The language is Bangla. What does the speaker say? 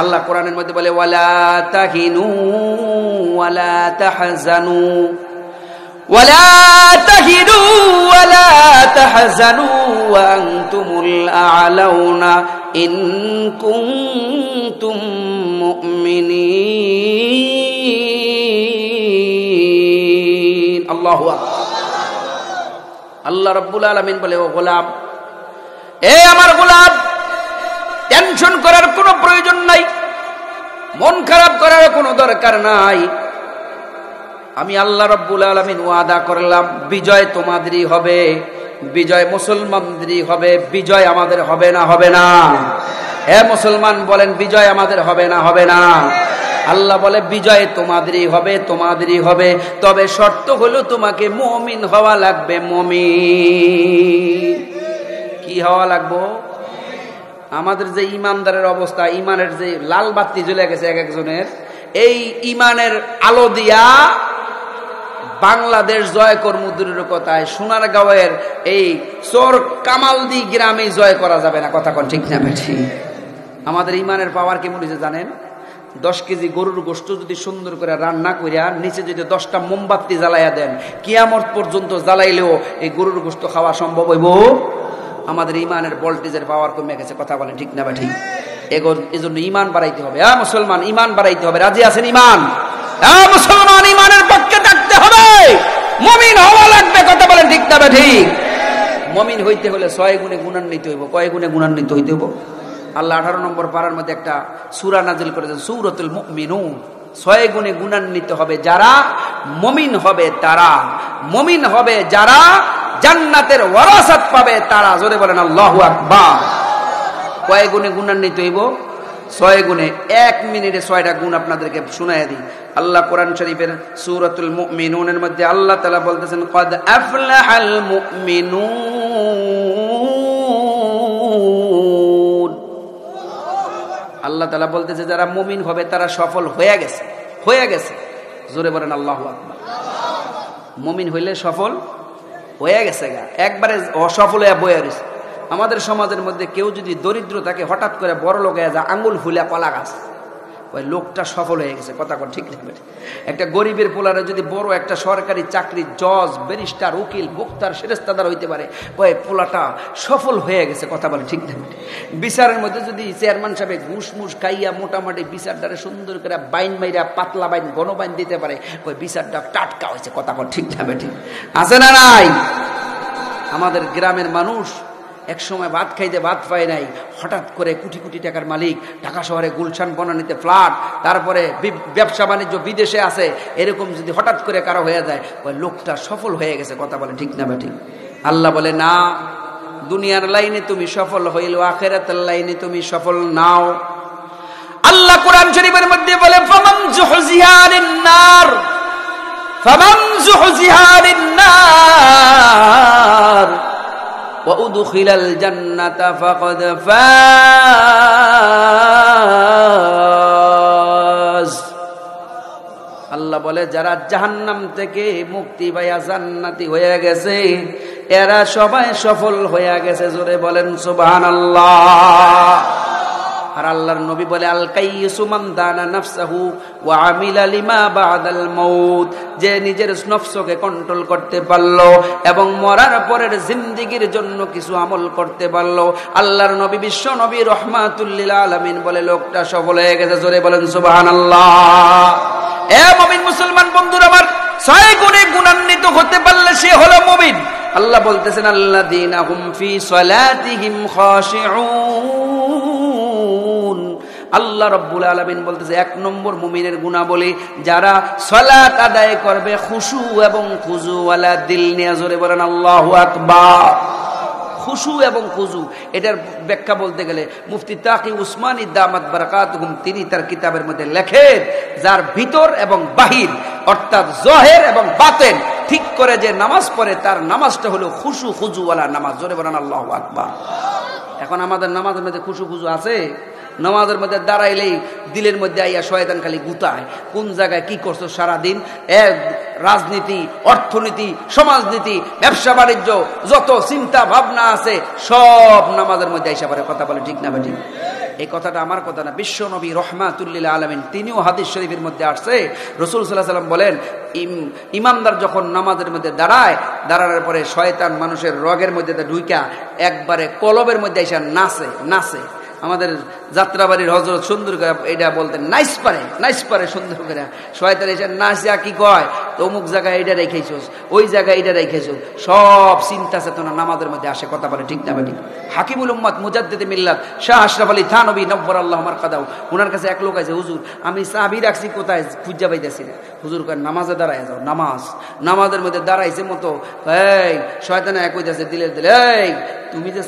আল্লাহ কোরআনের মধ্যে বলে ওয়ালা তাহিনু ওয়ালা তাহজানু ওয়ালা তাহিনু ওয়ালা তাহজানু ওয়া আনতুমুল আ'লাউনা ইন কুনতুম মুমিনিন। আল্লাহু আকবার। আল্লাহ রাব্বুল আলামিন বলে, ও গোলাম, এ আমার গোলাম, টেনশন করার কোনো প্রয়োজন নাই, মন খারাপ করার কোনো দরকার নাই। আমি আল্লাহ রাব্বুল আলামিন ওয়াদা করলাম বিজয় তোমাদেরই হবে, বিজয় মুসলমানদেরই হবে, বিজয় আমাদের হবে না? হবে না? হে মুসলমান বলেন, বিজয় আমাদের হবে না? হবে না? আল্লাহ বলে বিজয় তোমাদেরই হবে, তোমাদেরই হবে, তবে শর্ত হলো তোমাকে মুমিন হওয়া লাগবে। মুমিন কি হওয়া লাগবে? আমাদের যে ইমানদারের অবস্থা, ইমানের যে লাল বাতি জ্বলে গেছে এক একজনের, এই ইমানের আলো দিয়া বাংলাদেশ জয় কর্মদূরের কথায় সোনারগাঁওয়ের এই চোর কামালদি গ্রামে জয় করা যাবে না। কথা কোন ঠিক না বেঠি? আমাদের ইমানের পাওয়ার কেমন হয়েছে জানেন? 10 কেজি গরুর গোশত যদি সুন্দর করে রান্না করিয়া নিচে যদি 10টা মোমবাতি জ্বালাইয়া দেন, কিয়ামত পর্যন্ত জ্বালাইলেও এই গরুর গোশত খাওয়া সম্ভব হইব? আমাদের ইমানের ভোল্টেজের পাওয়ার কমে গেছে। কথা বলেন ঠিক না বেঠি? এজন্য ইমান বাড়াইতে হবে। মুসলমান, ইমান বাড়াইতে হবে। রাজি আছেন? ইমান মুসলমান ইমানের পক্ষে থাকতে হবে, মুমিন হওয়া লাগবে। কথা বলেন ঠিক না বেঠি? মুমিন হইতে হলে 6 গুণে গুণান্বিত হইব। কয় গুণে গুণান্বিত হইতে হইব? আল্লাহ 18 নম্বর পারার মধ্যে একটা সূরা নাজিল করেছেন, সূরাতুল মুমিনুন। 6 গুণে গুণান্বিত হবে যারা মুমিন হবে, তারা মুমিন হবে যারা জান্নাতের ওয়ারাসাত পাবে তারা। জোরে বলেন আল্লাহু আকবার। কয় গুণে গুণান্বিত হইব? 6 গুণে। 1 মিনিটে 6টা গুণ আপনাদেরকে শুনাইয়া দিই। আল্লাহ কোরআন শরীফের সূরাতুল মুমিনুনের মধ্যে আল্লাহ তাআলা বলতেছেন, ক্বাদ আফলাহাল মুমিনুন। আল্লাহ তাআলা বলতেছে যারা মুমিন হবে তারা সফল হয়ে গেছে, হয়ে গেছে। জোরে বলেন আল্লাহু আকবার। মুমিন হইলে সফল হয়ে গেছে গা, একবারে অসফল হয়ে বয়ে রয়েছে। আমাদের সমাজের মধ্যে কেউ যদি দরিদ্র থাকে, হঠাৎ করে বড় লোক হয়ে যায়, আঙ্গুল ফুলা কলা গাছ, ওই লোকটা সফল হয়ে গেছে। কথা কোন ঠিক না? একটা গরিবের পোলারে যদি বড় একটা সরকারি চাকরি, জজ, ব্যারিস্টার, উকিল, মুক্তার, সেরেস্তাদার হইতে পারে, ওই পোলাটা সফল হয়ে গেছে। কথা বলে ঠিক না? বিচারের মধ্যে যদি চেয়ারম্যান সাহেব ঘুষ মুস খাইয়া মোটামুটি বিচারটারে সুন্দর করে বাইন মাইরা, পাতলা বাইন, ঘন বাইন দিতে পারে, ওই বিচারটা টাটকা হয়েছে। কথা বলে ঠিক না? বেঠিক আছে না নাই? আমাদের গ্রামের মানুষ এক সময় ভাত খাইতে ভাত পায় নাই, হঠাৎ করে কোটি কোটি টাকার মালিক, ঢাকা শহরে গুলশান বনানীতে ফ্ল্যাট, তারপরে ব্যবসা বাণিজ্য বিদেশে আছে, এরকম যদি হঠাৎ করে কারো হয়ে যায়, ওই লোকটা সফল হয়ে গেছে। কথা বলে ঠিক না বেঠিক? আল্লাহ বলে না, দুনিয়ার লাইনে তুমি সফল হইল, আখিরাতের লাইনে তুমি সফল নাও। আল্লাহ কোরআন শরীফের মধ্যে বলে, ফামান যুহজিহা আনিন নার, ফামান যুহজিহা আনিন নার ওয়াউদখিলাল জান্নাতা ফাকাদ ফাজ। আল্লাহ বলে যারা জাহান্নাম থেকে মুক্তি পাইয়া জান্নাতি হয়ে গেছে, এরা সবাই সফল হয়ে গেছে। জোরে বলেন সুবহানাল্লাহ। আর আল্লাহর নবী বলে, আল কাইয়িসু মান দানা নাফসাহু ওয়া আমিলা লিমা বাদাল মাউত। যে নিজের নফসকে কন্ট্রোল করতে পারলো এবং মরার পরের জিন্দেগির জন্য কিছু আমল করতে পারলো, আল্লাহর নবী বিশ্ব নবী রাহমাতুল লিল আলামিন বলে লোকটা সফল হয়ে গেছে। জোরে বলেন সুবহানাল্লাহ। এ মুমিন মুসলমান বন্ধুরা আমার, 6 গুণে গুণান্বিত হতে পারলে সে হলো মুমিন। আল্লাহ বলতেছেন, আল্লাযীনা হুম ফি সালাতিহিম খাশিউন। আল্লাহ রাব্বুল আলামিন বলতেছে 1 নম্বর মুমিনের গুণাবলী, যারা সালাত আদায় করবে খুশু এবং খুজু ওয়ালা দিল নিয়ে। জোরে বলেন আল্লাহু আকবার। খুশু এবং খুজু, এটার ব্যাখ্যা বলতে গেলে মুফতি তাকি উসমানী দামাত বারাকাতুহুম তিনি তার কিতাবের মধ্যে লেখেন, যার ভিতর এবং বাহির অর্থাৎ জহের এবং বাতেন ঠিক করে যে নামাজ পড়ে, তার নামাজটা হলো খুশু খুজু ওয়ালা নামাজ। জোরে বলেন আল্লাহু আকবার। এখন আমাদের নামাজের মধ্যে খুশু খুজু আছে? নামাজের মধ্যে দাঁড়াইলেই দিলের মধ্যে আইয়া শয়তান খালি গুতায়, কোন জায়গায় কি করছো সারাদিন, রাজনীতি, অর্থনীতি, সমাজনীতি, ব্যবসা বাণিজ্য, যত চিন্তা ভাবনা আছে সব নামাজের মধ্যে আইসা পারে। কথা বলে ঠিক না বেঠিক? এই কথাটা আমার কথা না, বিশ্ব নবী রহমাতুল্লিল আলামিন তিনিও হাদিস শরীফের মধ্যে আসছে, রাসূল সাল্লাল্লাহু আলাইহি ওয়াসাল্লাম বলেন ইমানদার যখন নামাজের মধ্যে দাঁড়ানোর পরে শয়তান মানুষের রগের মধ্যে ঢুইকা একবারে কলবের মধ্যে এসে নাচে। আমাদের যাত্রাবাড়ির হযরত সুন্দর করে এটা বলতেন, নাইস পারে সুন্দর করে। শয়তান এসে নাচিয়া কি কয়, অমুক জায়গায় এটা রেখেছোস, ওই জায়গায় এটা রেখেছোস, সব চিন্তা চেতনা নামাজের মধ্যে আসে। কথা বলে ঠিক না ঠিক? হাকিমুল উম্মাত মুজাদ্দিদে মিল্লাত শাহ আশরাফ আলী থানভী নব্বরাল্লাহু মারকাদাহু, ওনার কাছে এক লোক আছে, হুজুর আমি চাবি রাখছি কোথায় খুঁজা পাইতেছি না। হুজুর কয় নামাজে দাঁড়ায় যাও। নামাজের মধ্যে দাঁড়াইছে মতো এই শয়তানে কইতাছে দিলে এই তুমি যে